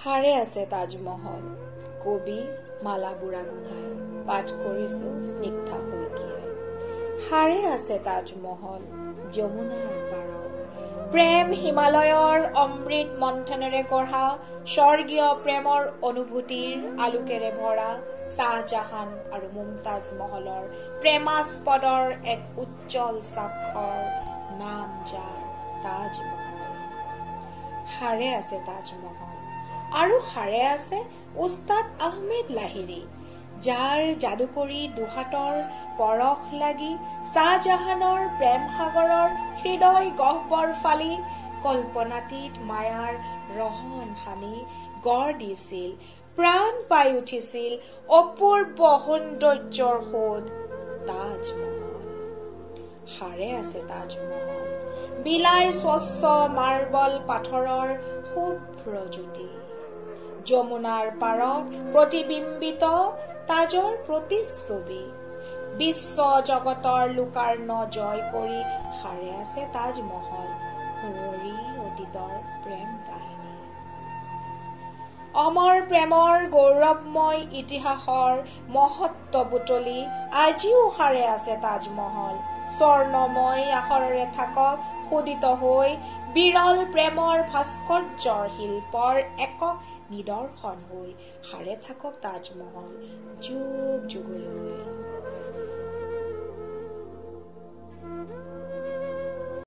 হাৰে আছে তাজমহল। কবি মালা বুঢ়াগোহাঁই। পাঠ কৰিছো স্নিগ্ধা শইকীয়াই। হাৰে আছে তাজমহল যমুনাৰ পাৰত। প্ৰেম হিমালয়ৰ অমৃত মন্থনেৰে গঢ়া, স্বৰ্গীয় প্ৰেমৰ অনুভূতিৰ আলোকেৰে ভৰা শ্বাহজাহান আৰু মুমতাজ মহলৰ প্ৰেমাস্পদৰ এক উজ্জ্বল স্বাক্ষৰ, নাম যাৰ তাজমহল। হাৰে আছে তাজমহল আৰু হাৰে আছে উস্তাদ আহমেদ লাহিৰী, যাৰ যাদুকৰী দুহাতৰ পৰশ লাগি শ্বাহজাহানৰ প্ৰেম সাগৰৰ হৃদয় গহ্বৰ ফালি কল্পনাতীত মায়াৰ ৰহন সানি গঢ় দিছিল, প্ৰাণ পাই উঠিছিল অপূৰ্ব সৌন্দৰ্যৰ সোধ তাজমহল। হাৰে আছে তাজমহল বিলাই স্বচ্ছ মাৰ্বল পাথৰৰ শুভ্ৰ জ্যোতি, যমুনাৰ পাৰত প্ৰতিবিম্বিত তাজৰ প্ৰতিচ্ছবি। বিশ্ব জগতৰ লোকাৰ্ণ জয় কৰি হাৰে আছে তাজমহল, সুঁৱৰি অতীতৰ প্ৰেম কাহিনী। অমৰ প্ৰেমৰ গৌৰৱময় ইতিহাসৰ মহত্ব বুটলি আজিও সাৰে আছে তাজমহল। স্বৰ্ণময় আখৰেৰে থাকক খোদিত হৈ বিৰল প্ৰেমৰ ভাস্কৰ্যৰ শিল্পৰ একক নিদৰ্শন হৈ সাৰে থাকক তাজমহল যুগ যুগলৈ।